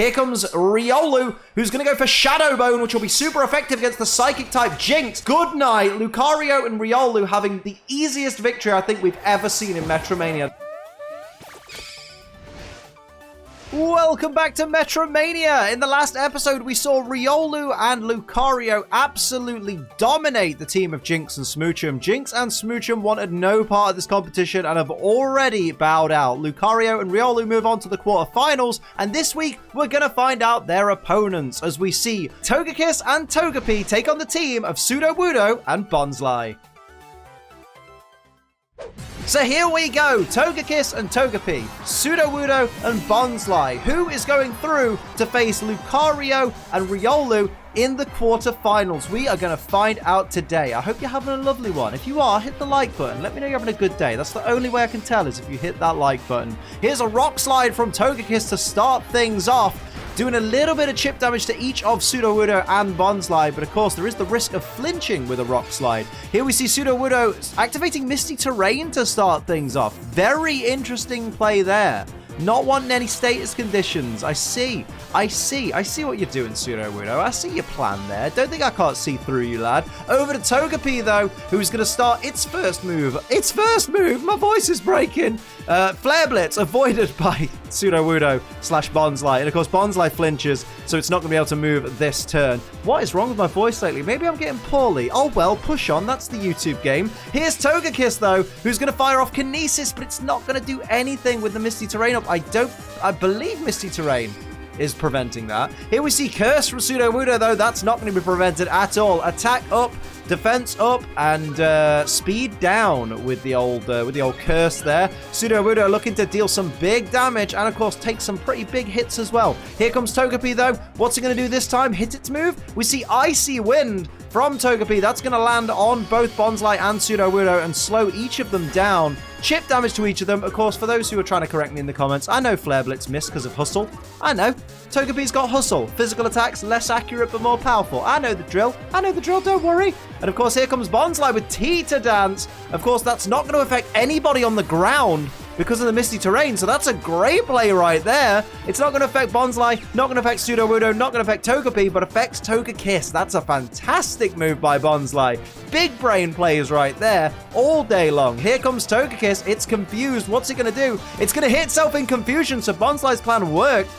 Here comes Riolu, who's going to go for Shadow Bone, which will be super effective against the Psychic-type Jynx. Good night. Lucario and Riolu having the easiest victory I think we've ever seen in MetroMania. Welcome back to MetroMania! In the last episode, we saw Riolu and Lucario absolutely dominate the team of Jynx and Smoochum. Jynx and Smoochum wanted no part of this competition and have already bowed out. Lucario and Riolu move on to the quarterfinals, and this week, we're going to find out their opponents as we see Togekiss and Togepi take on the team of Sudowoodo and Bonsly. So here we go, Togekiss and Togepi, Sudowoodo and Bonsly. Who is going through to face Lucario and Riolu in the quarterfinals? We are going to find out today. I hope you're having a lovely one. If you are, hit the like button. Let me know you're having a good day. That's the only way I can tell is if you hit that like button. Here's a Rock Slide from Togekiss to start things off, doing a little bit of chip damage to each of Sudowoodo and Bonsly, but of course there is the risk of flinching with a Rock Slide. Here we see Sudowoodo activating Misty Terrain to start things off. Very interesting play there. Not wanting any status conditions. I see what you're doing, Sudowoodo. I see your plan there. Don't think I can't see through you, lad. Over to Togepi, though, who's going to start its first move. Its first move! My voice is breaking. Flare Blitz avoided by Sudowoodo / Bonsly. And, of course, Bonsly flinches, so it's not going to be able to move this turn. What is wrong with my voice lately? Maybe I'm getting poorly. Oh, well, push on. That's the YouTube game. Here's Togekiss, though, who's going to fire off Kinesis, but it's not going to do anything with the Misty Terrain up. I believe Misty Terrain is preventing that. Here we see Curse from Sudowoodo, though. That's not going to be prevented at all. Attack up, defense up, and speed down with the old Curse there. Sudowoodo looking to deal some big damage and, of course, take some pretty big hits as well. Here comes Togepi, though. What's he going to do this time? Hit its move? We see Icy Wind from Togepi. That's going to land on both Bonsly and Sudowoodo and slow each of them down. Chip damage to each of them. Of course, for those who are trying to correct me in the comments, I know Flare Blitz missed because of Hustle. I know. Togepi's got Hustle. Physical attacks, less accurate but more powerful. I know the drill. Don't worry. And of course, here comes Bonsly with Teeter Dance. Of course, that's not going to affect anybody on the ground because of the Misty Terrain, so that's a great play right there. It's not going to affect Bonsly, not going to affect Sudowoodo, not going to affect Togepi, but affects Togekiss. That's a fantastic move by Bonsly. Big brain plays right there all day long. Here comes Togekiss. It's confused. What's it going to do? It's going to hit itself in confusion, so Bonsly's plan worked.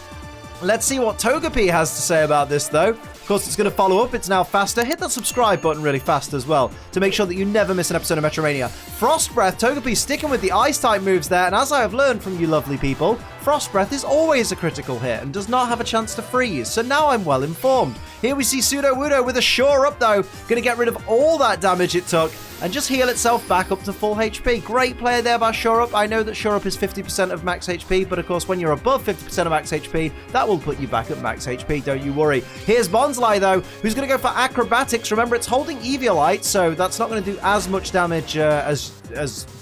Let's see what Togepi has to say about this, though. Of course, it's going to follow up. It's now faster. Hit that subscribe button really fast as well to make sure that you never miss an episode of MetroMania. Frost Breath, Togepi sticking with the Ice-type moves there, and as I have learned from you lovely people, Frost Breath is always a critical hit and does not have a chance to freeze, so now I'm well informed. Here we see Sudowoodo with a Shore Up, though, going to get rid of all that damage it took and just heal itself back up to full HP. Great play there by Shore Up. I know that Shore Up is 50% of max HP, but of course, when you're above 50% of max HP, that will put you back at max HP, don't you worry. Here's Bonsly, though, who's going to go for Acrobatics. Remember, it's holding Eviolite, so that's not going to do as much damage as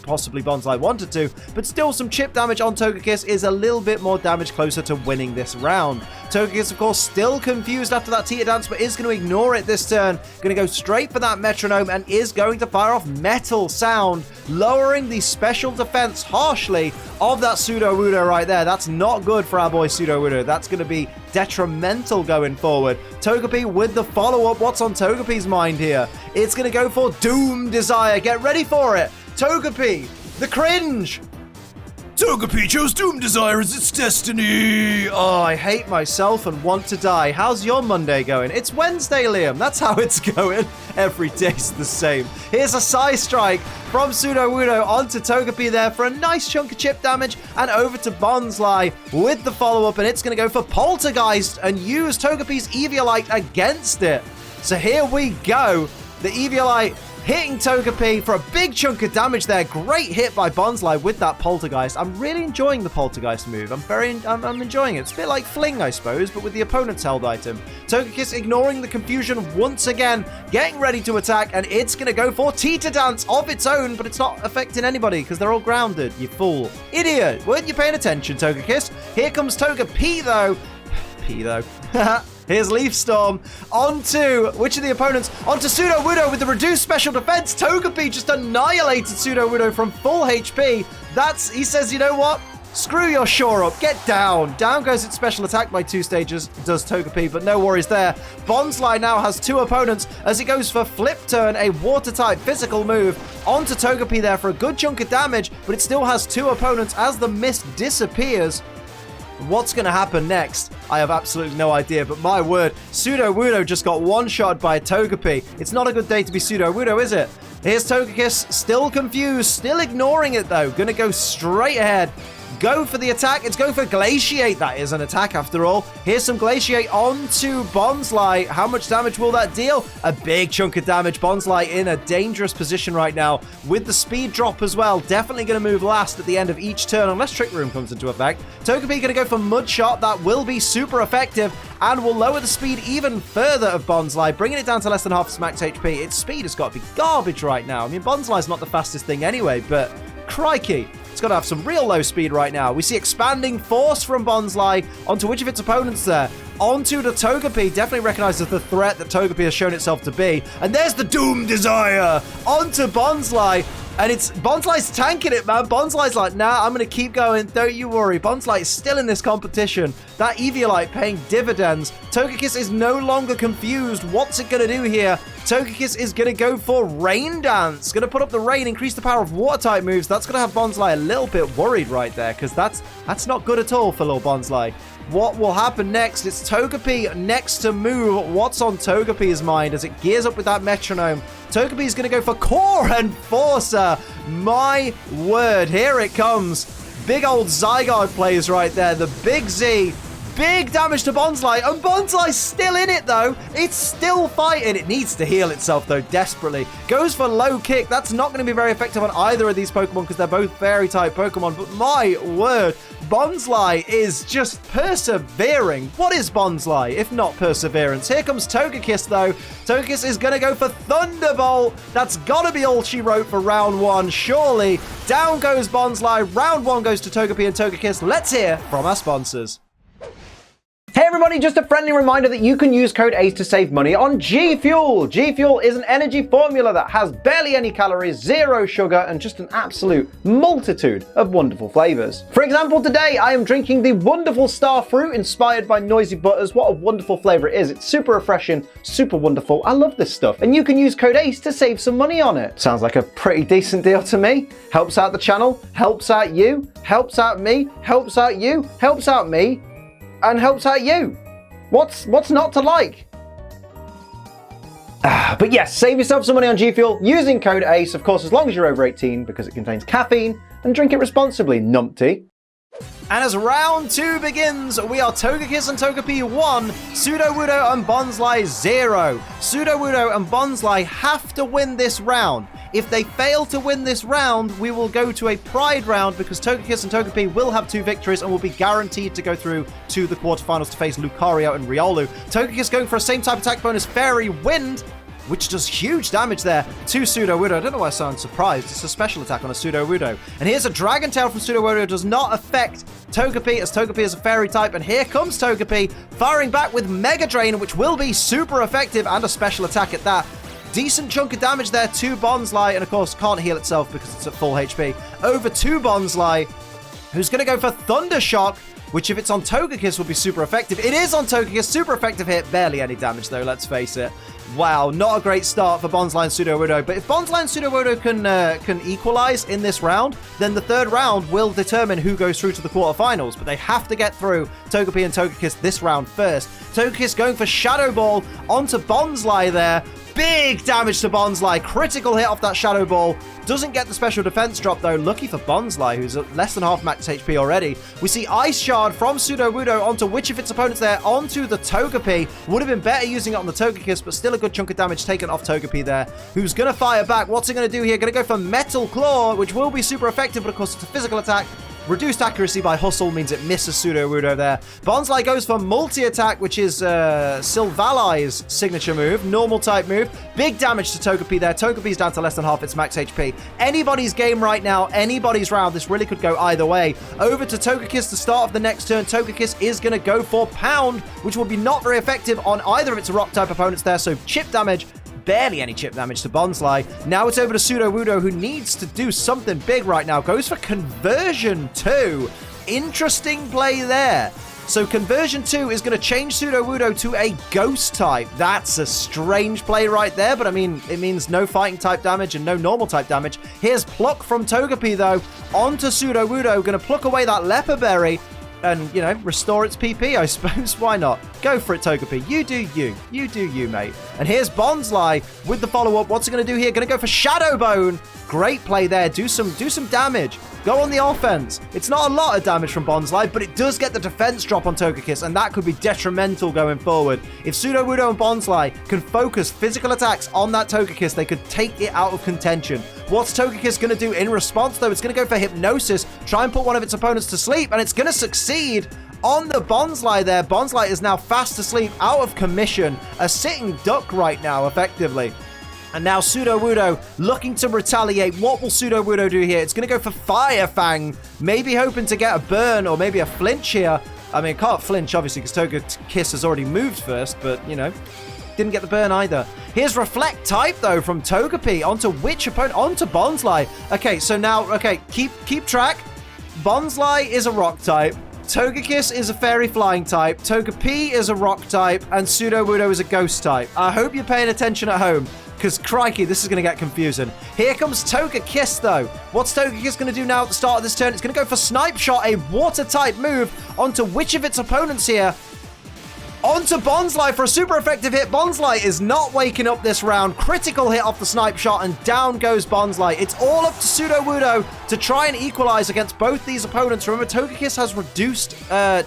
possibly Bonsly wanted to, but still some chip damage on Togekiss is a little bit more damage closer to winning this round. Togekiss, of course, still confused after that Teeter Dance, but is going to ignore it this turn. Going to go straight for that Metronome and is going to fire off Metal Sound, lowering the special defense harshly of that Sudowoodo right there. That's not good for our boy Sudowoodo. That's going to be detrimental going forward. Togepi with the follow-up. What's on Togepi's mind here? It's going to go for Doom Desire. Get ready for it. Togepi, the cringe. Togepi chose Doom Desire as its destiny! Oh, I hate myself and want to die. How's your Monday going? It's Wednesday, Liam. That's how it's going. Every day's the same. Here's a Psy Strike from Sudowoodo onto Togepi there for a nice chunk of chip damage, and over to Bonsly with the follow-up, and it's going to go for Poltergeist and use Togepi's Eviolite against it. So here we go. The Eviolite hitting Togepi for a big chunk of damage there. Great hit by Bonsly with that Poltergeist. I'm really enjoying the Poltergeist move. I'm enjoying it. It's a bit like Fling, I suppose, but with the opponent's held item. Togekiss ignoring the confusion once again, getting ready to attack, and it's going to go for Teeter Dance of its own, but it's not affecting anybody because they're all grounded, you fool. Idiot. Weren't you paying attention, Togekiss? Here comes Togepi, though. Here's Leaf Storm onto, which of the opponents? Onto Sudowoodo with the reduced special defense. Togepi just annihilated Sudowoodo from full HP. He says, you know what? Screw your shore up. Get down. Down goes its special attack by 2 stages. Does Togepi, but no worries there. Bonsly now has 2 opponents as it goes for Flip Turn, a water-type physical move onto Togepi there for a good chunk of damage, but it still has 2 opponents as the mist disappears. What's going to happen next? I have absolutely no idea, but my word, Sudowoodo just got one-shot by Togepi. It's not a good day to be Sudowoodo, is it? Here's Togekiss, still confused, still ignoring it though. Gonna go straight ahead. Go for the attack. It's going for Glaciate. That is an attack after all. Here's some Glaciate onto Bonsly. How much damage will that deal? A big chunk of damage. Bonsly in a dangerous position right now with the speed drop as well. Definitely going to move last at the end of each turn unless Trick Room comes into effect. Togepi going to go for Mud Shot. That will be super effective and will lower the speed even further of Bonsly, bringing it down to less than half its max HP. Its speed has got to be garbage right now. I mean, Bonsly's not the fastest thing anyway, but crikey. It's got to have some real low speed right now. We see Expanding Force from Bonsly onto which of its opponents there? Onto the Togepi. Definitely recognizes the threat that Togepi has shown itself to be. And there's the Doom Desire onto Bonsly. And it's Bonsly's tanking it, man. Bonsly's like, nah, I'm going to keep going. Don't you worry. Bonsly is still in this competition. That Eviolite paying dividends. Togekiss is no longer confused. What's it going to do here? Togekiss is going to go for Rain Dance. Going to put up the rain, increase the power of water-type moves. That's going to have Bonsly a little bit worried right there because that's not good at all for little Bonsly. What will happen next? It's Togepi next to move. What's on Togepi's mind as it gears up with that metronome? Togepi is going to go for Core Enforcer. My word, here it comes. Big old Zygarde plays right there. The big Z. Big damage to Bonsly, and Bonsly's still in it, though. It's still fighting. It needs to heal itself, though, desperately. Goes for Low Kick. That's not going to be very effective on either of these Pokemon because they're both Fairy-type Pokemon, but my word, Bonsly is just persevering. What is Bonsly, if not perseverance? Here comes Togekiss, though. Togekiss is going to go for Thunderbolt. That's got to be all she wrote for round 1, surely. Down goes Bonsly. Round 1 goes to Togepi and Togekiss. Let's hear from our sponsors. Hey everybody, just a friendly reminder that you can use code ACE to save money on G Fuel. G Fuel is an energy formula that has barely any calories, 0 sugar, and just an absolute multitude of wonderful flavors. For example, today I am drinking the wonderful Star Fruit inspired by Noisy Butters. What a wonderful flavor it is. It's super refreshing, super wonderful. I love this stuff. And you can use code ACE to save some money on it. Sounds like a pretty decent deal to me. Helps out the channel, helps out you, helps out me, helps out you, helps out me, and helps out you. What's not to like? But yes, save yourself some money on G Fuel using code ACE, of course, as long as you're over 18, because it contains caffeine, and drink it responsibly, numpty. And as round 2 begins, we are Togekiss and Togepi 1, Sudowoodo and Bonsly 0. Sudowoodo and Bonsly have to win this round. If they fail to win this round, we will go to a Pride round because Togekiss and Togepi will have 2 victories and will be guaranteed to go through to the quarterfinals to face Lucario and Riolu. Togekiss going for a same type attack bonus, Fairy Wind, which does huge damage there to Sudowoodo. I don't know why I sound surprised. It's a special attack on a Sudowoodo. And here's a Dragon Tail from Sudowoodo. Does not affect Togepi, as Togepi is a Fairy type. And here comes Togepi, firing back with Mega Drain, which will be super effective, and a special attack at that. Decent chunk of damage there to Bonsly, and of course can't heal itself because it's at full HP. Over to Bonsly, who's going to go for Thunder Shock, which if it's on Togekiss will be super effective. It is on Togekiss, super effective hit. Barely any damage though, let's face it. Wow, not a great start for Bonsly and Sudowoodo. But if Bonsly and Sudowoodo can equalize in this round, then the 3rd round will determine who goes through to the quarterfinals. But they have to get through Togepi and Togekiss this round first. Togekiss going for Shadow Ball onto Bonsly there. Big damage to Bonsly. Critical hit off that Shadow Ball. Doesn't get the special defense drop though. Lucky for Bonsly, who's at less than half max HP already. We see Ice Shard from Sudowoodo onto which of its opponents there? Onto the Togepi. Would have been better using it on the Togekiss, but still a good chunk of damage taken off Togepi there. Who's going to fire back? What's it going to do here? Going to go for Metal Claw, which will be super effective, but of course it's a physical attack. Reduced accuracy by Hustle means it misses Sudowoodo there. Bonsly goes for multi-attack, which is Silvali's signature move. Normal type move. Big damage to Togepi there. Togepi's down to less than half its max HP. Anybody's game right now. Anybody's round. This really could go either way. Over to Togekiss to start of the next turn. Togekiss is going to go for Pound, which will be not very effective on either of its rock type opponents there. So chip damage. Barely any chip damage to Bonsly. Now it's over to Sudowoodo, who needs to do something big right now. Goes for Conversion 2 Interesting play there. So conversion 2 is going to change Sudowoodo to a ghost type. That's a strange play right there, but I mean, it means no fighting type damage and no normal type damage. Here's Pluck from Togepi though, onto Sudowoodo, going to pluck away that Leper Berry and, you know, restore its PP, I suppose. Why not? Go for it, Togepi. You do you. You do you, mate. And here's Bonsly with the follow-up. What's it going to do here? Going to go for Shadow Bone. Great play there. Do some damage. Go on the offense. It's not a lot of damage from Bonsly, but it does get the defense drop on Togekiss, and that could be detrimental going forward. If Sudowoodo and Bonsly can focus physical attacks on that Togekiss, they could take it out of contention. What's Togekiss going to do in response, though? It's going to go for Hypnosis, try and put one of its opponents to sleep, and it's going to succeed on the Bonsly there. Bonsly is now fast asleep, out of commission, a sitting duck right now, effectively. And now Sudowoodo looking to retaliate. What will Sudowoodo do here? It's going to go for Fire Fang, maybe hoping to get a burn or maybe a flinch here. I mean, can't flinch, obviously, because Togekiss has already moved first, but, you know, didn't get the burn either. Here's Reflect type, though, from Togepi. Onto which opponent? Onto Bonsly. Okay, so now, okay, keep track. Bonsly is a rock type. Togekiss is a fairy flying type. Togepi is a rock type. And Sudowoodo is a ghost type. I hope you're paying attention at home, because crikey, this is going to get confusing. Here comes Togekiss, though. What's Togekiss going to do now at the start of this turn? It's going to go for Snipe Shot, a water-type move, onto which of its opponents here? Onto Bonsly for a super effective hit. Bonsly is not waking up this round. Critical hit off the Snipe Shot, and down goes Bonsly. It's all up to Sudowoodo to try and equalize against both these opponents. Remember, Togekiss has reduced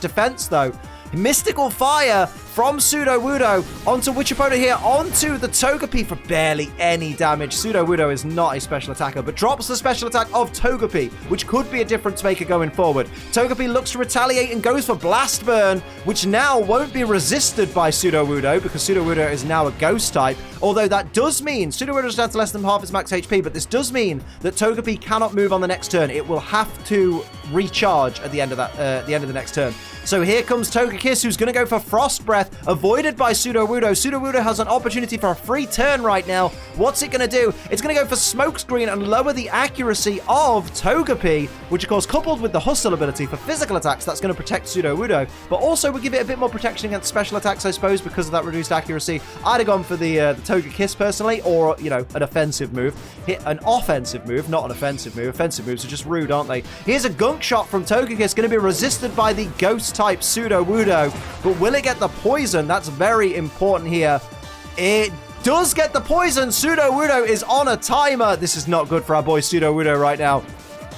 defense, though. Mystical Fire from Sudowoodo onto which opponent here? Onto the Togepi for barely any damage. Sudowoodo is not a special attacker, but drops the special attack of Togepi, which could be a difference maker going forward. Togepi looks to retaliate and goes for Blast Burn, which now won't be resisted by Sudowoodo because Sudowoodo is now a ghost type. Although that does mean Sudowoodo is down to less than half its max HP, but this does mean that Togepi cannot move on the next turn. It will have to recharge at the end of the next turn. So here comes Togekiss, who's going to go for Frost Breath, avoided by Sudowoodo. Sudowoodo has an opportunity for a free turn right now. What's it going to do? It's going to go for Smokescreen and lower the accuracy of Togepi, which of course, coupled with the Hustle ability for physical attacks, that's going to protect Sudowoodo, but also will give it a bit more protection against special attacks, I suppose, because of that reduced accuracy. I'd have gone for the Togekiss personally, or, you know, an offensive move. An offensive move, not an offensive move. Offensive moves are just rude, aren't they? Here's a Gunk Shot from Togekiss, going to be resisted by the Ghost type Sudowoodo, but will it get the poison? That's very important here. It does get the poison. Sudowoodo is on a timer. This is not good for our boy Sudowoodo right now.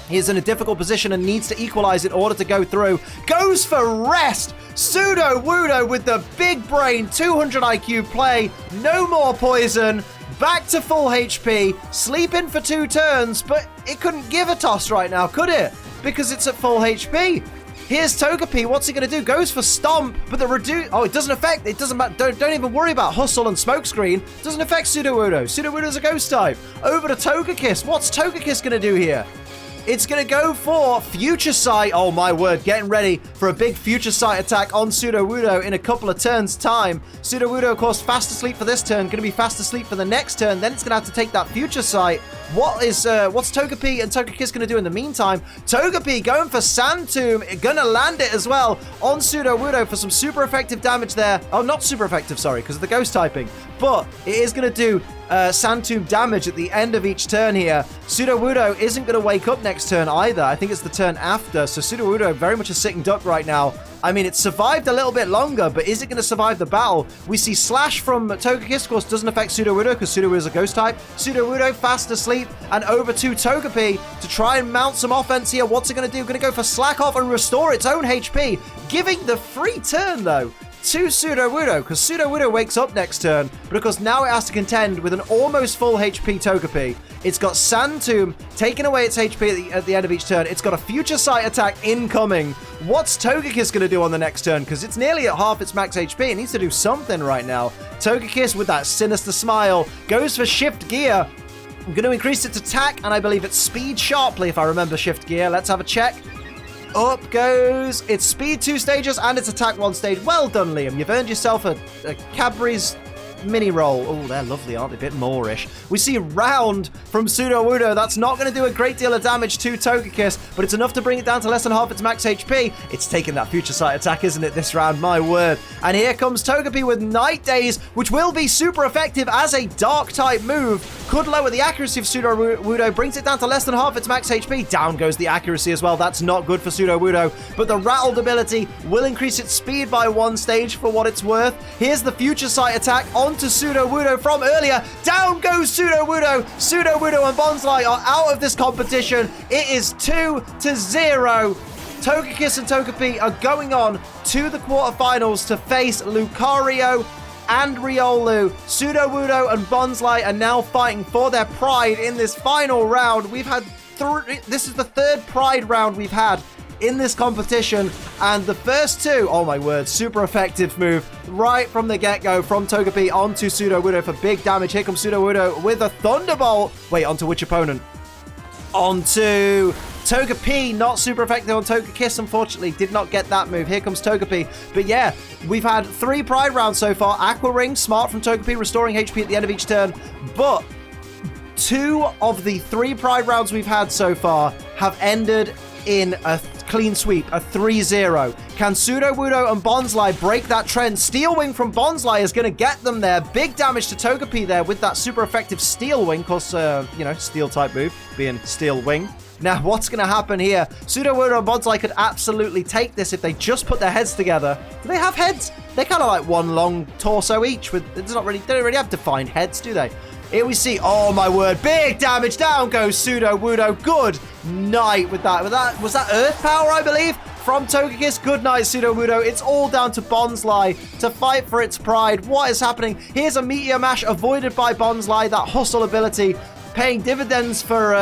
He's in a difficult position and needs to equalize in order to go through. Goes for Rest. Sudowoodo with the big brain 200 IQ play. No more poison. Back to full HP. Sleeping for 2 turns, but it couldn't give a toss right now, could it? Because it's at full HP. Here's Togepi. What's he going to do? Goes for Stomp, but the reduce... Oh, it doesn't affect... It doesn't matter. Don't even worry about Hustle and Smokescreen. Doesn't affect Sudowoodo. Sudowoodo's a ghost type. Over to Togekiss. What's Togekiss going to do here? It's going to go for Future Sight. Oh, my word. Getting ready for a big Future Sight attack on Sudowoodo in a couple of turns' time. Sudowoodo, of course, fast asleep for this turn. Going to be fast asleep for the next turn. Then it's going to have to take that Future Sight. What's Togepi and Togekiss going to do in the meantime? Togepi going for Sand Tomb. Going to land it as well on Sudowoodo for some super effective damage there. Oh, not super effective, sorry, because of the ghost typing. But it is going to do Sand Tomb damage at the end of each turn here. Sudowoodo isn't going to wake up next turn either. I think it's the turn after. So Sudowoodo very much a sitting duck right now. I mean, it survived a little bit longer, but is it going to survive the battle? We see Slash from Togekiss, of course, doesn't affect Sudowoodo because Sudowoodo is a ghost type. Sudowoodo fast asleep and over to Togepi to try and mount some offense here. What's it going to do? Going to go for Slack Off and restore its own HP, giving the free turn, though, to Sudowoodo, because Sudowoodo wakes up next turn, but of course now it has to contend with an almost full HP Togepi. It's got Sand Tomb taking away its HP at the end of each turn. It's got a Future Sight attack incoming. What's Togekiss going to do on the next turn? Because it's nearly at half its max HP. It needs to do something right now. Togekiss with that sinister smile goes for Shift Gear. I'm going to increase its attack, and I believe it's speed sharply if I remember Shift Gear. Let's have a check. Up goes its speed 2 stages and its attack 1 stage. Well done, Liam. You've earned yourself a Cadbury's Mini Roll. Oh, they're lovely, aren't they? A bit moreish. We see Round from Sudowoodo. That's not going to do a great deal of damage to Togekiss, but it's enough to bring it down to less than half its max HP. It's taking that Future Sight attack, isn't it, this round? My word. And here comes Togepi with Night Daze, which will be super effective as a Dark-type move. Could lower the accuracy of Sudowoodo, brings it down to less than half its max HP. Down goes the accuracy as well. That's not good for Sudowoodo, but the Rattled ability will increase its speed by 1 stage for what it's worth. Here's the Future Sight attack onto Sudowoodo from earlier. Down goes Sudowoodo. Sudowoodo and Bonsly are out of this competition. It is 2-0. Togekiss and Togepi are going on to the quarterfinals to face Lucario and Riolu. Sudowoodo and Bonsly are now fighting for their pride in this final round. We've had this is the 3rd pride round we've had in this competition, and the first 2, oh my word, super effective move right from the get-go from Togepi onto Sudowoodo for big damage. Here comes Sudowoodo with a Thunderbolt. Wait, onto which opponent? Onto Togepi. Not super effective on Togekiss, unfortunately. Did not get that move. Here comes Togepi. But yeah, we've had 3 Pride rounds so far. Aqua Ring, smart from Togepi, restoring HP at the end of each turn. But 2 of the 3 Pride rounds we've had so far have ended in a clean sweep, a 3-0. Can Sudowoodo and Bonsly break that trend? Steel Wing from Bonsly is going to get them there. Big damage to Togepi there with that super effective Steel Wing, because, Steel type move being Steel Wing. Now, what's going to happen here? Sudowoodo and Bonsly could absolutely take this if they just put their heads together. Do they have heads? They're kind of like one long torso each. They don't really have defined heads, do they? Here we see, oh my word, big damage. Down goes Sudowoodo. Good night with that. Was that Earth Power, I believe, from Togekiss? Good night, Sudowoodo. It's all down to Bonsly to fight for its pride. What is happening? Here's a Meteor Mash avoided by Bonsly. That hustle ability paying dividends for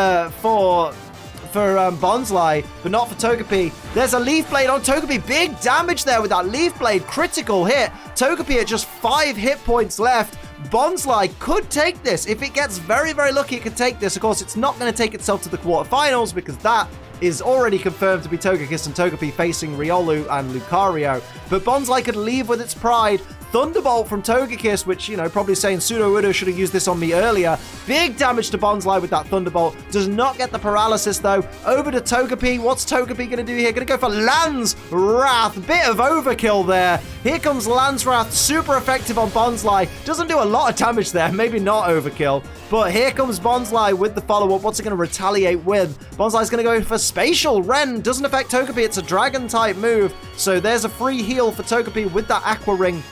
Bonsly, but not for Togepi. There's a Leaf Blade on Togepi. Big damage there with that Leaf Blade. Critical hit. Togepi at just 5 hit points left. Bonsly could take this. If it gets very, very lucky, it could take this. Of course, it's not going to take itself to the quarterfinals because that is already confirmed to be Togekiss and Togepi facing Riolu and Lucario. But Bonsly could leave with its pride. Thunderbolt from Togekiss, which, probably saying Sudowoodo should have used this on me earlier. Big damage to Bonsly with that Thunderbolt. Does not get the paralysis, though. Over to Togepi. What's Togepi going to do here? Going to go for Lance Wrath. Bit of overkill there. Here comes Lance Wrath. Super effective on Bonsly. Doesn't do a lot of damage there. Maybe not overkill. But here comes Bonsly with the follow-up. What's it going to retaliate with? Bonsly's going to go for Spatial Ren. Doesn't affect Togepi. It's a Dragon-type move. So there's a free heal for Togepi with that Aqua Ring.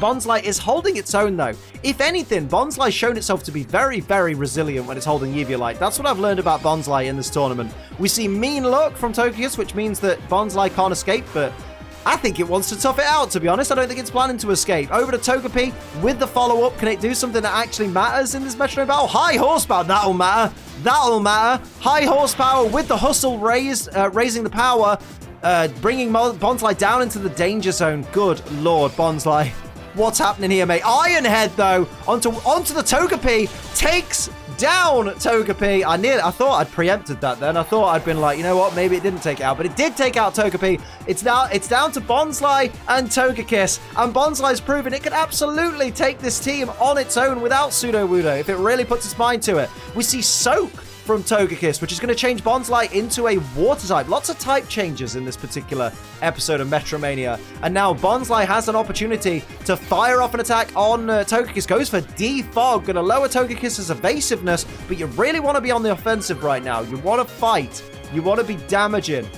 Bonsly is holding its own, though. If anything, Bonsly's shown itself to be very, very resilient when it's holding Eviolite. That's what I've learned about Bonsly in this tournament. We see Mean Look from Togekiss, which means that Bonsly can't escape, but I think it wants to tough it out, to be honest. I don't think it's planning to escape. Over to Togepi with the follow-up. Can it do something that actually matters in this Metronome battle? High Horsepower. That'll matter. That'll matter. High Horsepower with the Hustle raised, raising the power, bringing Bonsly down into the danger zone. Good Lord, Bonsly. What's happening here, mate? Iron Head, though, onto the Togepi, takes down Togepi. I thought I'd preempted that then. I thought I'd been like, you know what, maybe it didn't take it out, but it did take out Togepi. It's down to Bonsly and Togekiss, and Bonsly's proven it can absolutely take this team on its own without Sudowoodo if it really puts its mind to it. We see Soak from Togekiss, which is going to change Bonsly into a water type. Lots of type changes in this particular episode of Metromania. And now Bonsly has an opportunity to fire off an attack on Togekiss. Goes for Defog. Going to lower Togekiss's evasiveness, but you really want to be on the offensive right now. You want to fight. You want to be damaging.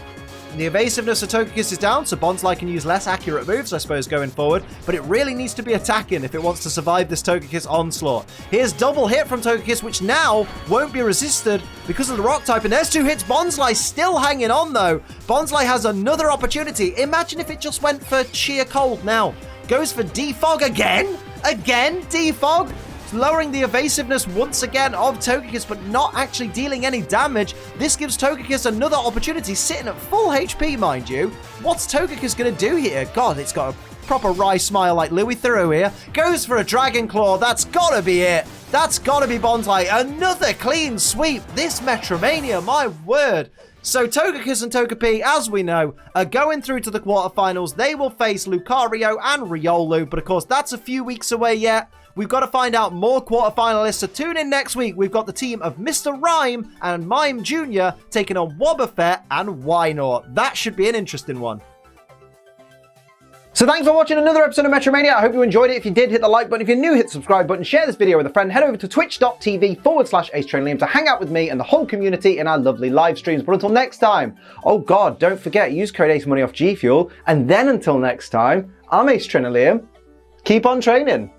The evasiveness of Togekiss is down, so Bonsly can use less accurate moves, I suppose, going forward. But it really needs to be attacking if it wants to survive this Togekiss onslaught. Here's double hit from Togekiss, which now won't be resisted because of the rock type. And there's 2 hits. Bonsly still hanging on, though. Bonsly has another opportunity. Imagine if it just went for sheer cold now. Goes for Defog again? Again, Defog? Lowering the evasiveness once again of Togekiss, but not actually dealing any damage. This gives Togekiss another opportunity, sitting at full HP, mind you. What's Togekiss going to do here? God, it's got a proper wry smile like Louis Theroux here. Goes for a Dragon Claw. That's got to be it. That's got to be Bonsly. Another clean sweep. This Metromania, my word. So Togekiss and Togepi, as we know, are going through to the quarterfinals. They will face Lucario and Riolu, but of course that's a few weeks away yet. We've got to find out more quarterfinalists, so tune in next week. We've got the team of Mr. Rime and Mime Jr. taking on Wobbuffet and Wynaut. That should be an interesting one. So thanks for watching another episode of MetroMania. I hope you enjoyed it. If you did, hit the like button. If you're new, hit the subscribe button. Share this video with a friend. Head over to twitch.tv/AceTrainLiam to hang out with me and the whole community in our lovely live streams. But until next time, oh God, don't forget, use code AceMoney off G Fuel. And then until next time, I'm Ace Trainer Liam. Keep on training.